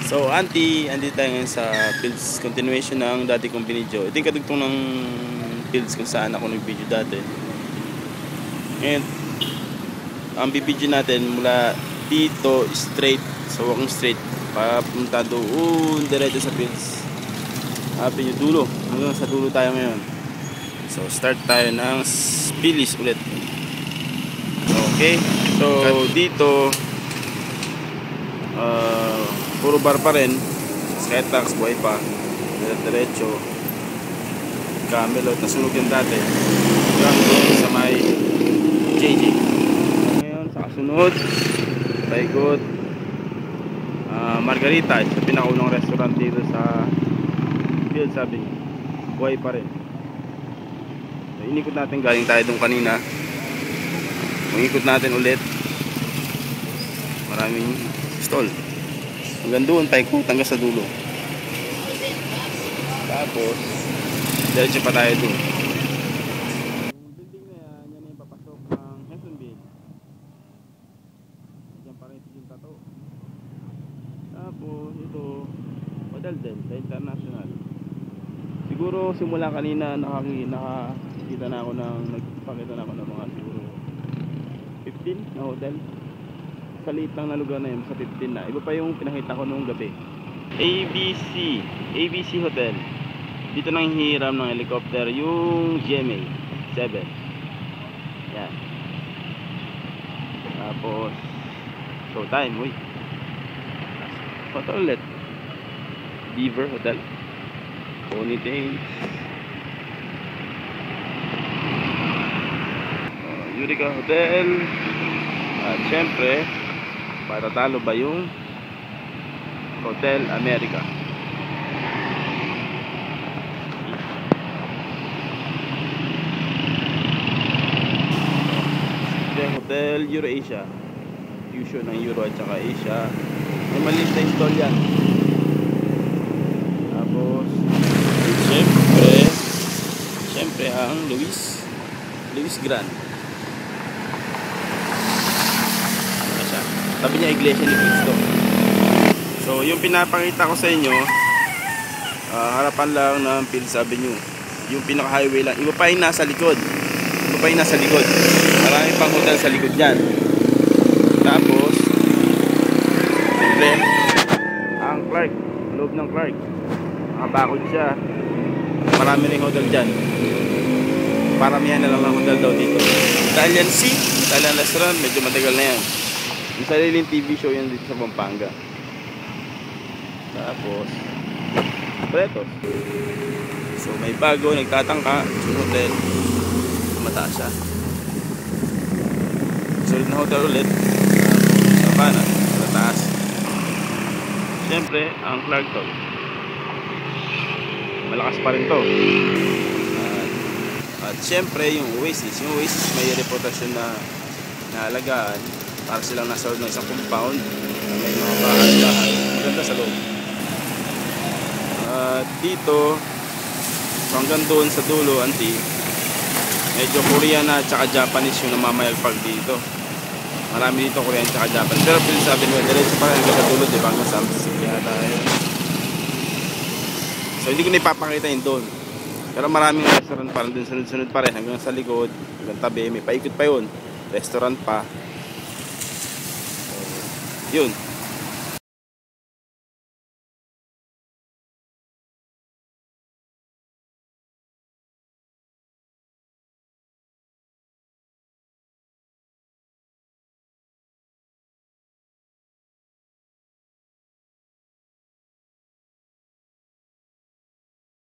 So, andito tayo ngayon sa fields continuation ng dati kong binidyo. Ito yung kadugtong ng fields kung saan ako nag-video dati. And ang bibidyo natin mula dito straight, so walking straight, papunta doon diretso sa fields. Hanapin yung dulo. Hanggang sa dulo tayo ngayon. So, start tayo ng Pilis ulit. Okay. So, dito puro bar pa rin, Skytrax, buhay pa, diretso Camelot, nasunog yung dati hanggang doon sa may JJ. Ngayon sa kasunod Taikot Margarita, sa pinakulong restaurant dito sa field, sabi niya buhay pa rin. So, inikot natin, galing tayo doon kanina, ikot natin ulit, maraming stall hanggang doon, paikot hanggang sa dulo. Tapos diretso pa tayo doon. Yung building na yan, yan yung papasok ng Hesonville. Diyan pa rin yung tato. Tapos ito Hotel Del sa International. Siguro simula kanina nakakita na ako nagpakita na ako ng mga siguro 15 na hotel. Sa liit lang na lugar na yun, sa 15 na. Iba pa yung pinakita ko noong gabi. ABC Hotel. Dito nang hiram ng helicopter yung GMA 7. Yan. Tapos Showtime, uy. Hotel ulit. Beaver Hotel. Ponytail. Eureka Hotel. At syempre, patatalo ba yung Hotel America? Hotel Eurasia, fusion ng Euro at saka Asia. May maliit na install yan. Tapos syempre ang Luis Grand. Tabi niya iglesia ni Cristo. So yung pinapakita ko sa inyo, harapan lang ng Fields Avenue, yung pinaka highway lang. Iba pa yung nasa likod. Marami pang hotel sa likod dyan. Tapos siyempre ang Clark, loob ng Clark, nakabakod siya. Marami rin hotel dyan. Paramihan na lang ng hotel daw dito. Italian restaurant, medyo matagal na yan. Yung sariling TV show yan dito sa Pampanga. Tapos Pretos. So may bago, nagtatangka sa hotel, mataas siya. Sulit na hotel ulit, Sabana, mataas. Siyempre ang Clarkton, malakas pa rin to. At siyempre yung Oasis may reputasyon na naalagaan. Para silang nasa loob ng isang compound, may mga bahay, maganda sa loob. Dito hanggang doon sa dulo, medyo Korean at saka Japanese yung namamayagpag dito. Marami dito Korean at saka Japanese. Pero sabi mo, diretso pa rin hanggang sa dulo, diba? Hanggang sa Mississippi tayo. So hindi ko na ipapakita yun doon. Pero maraming restaurant pa rin doon, sunod-sunod pa rin hanggang sa likod, hanggang tabi, may paikot pa yun, restaurant pa. Yun.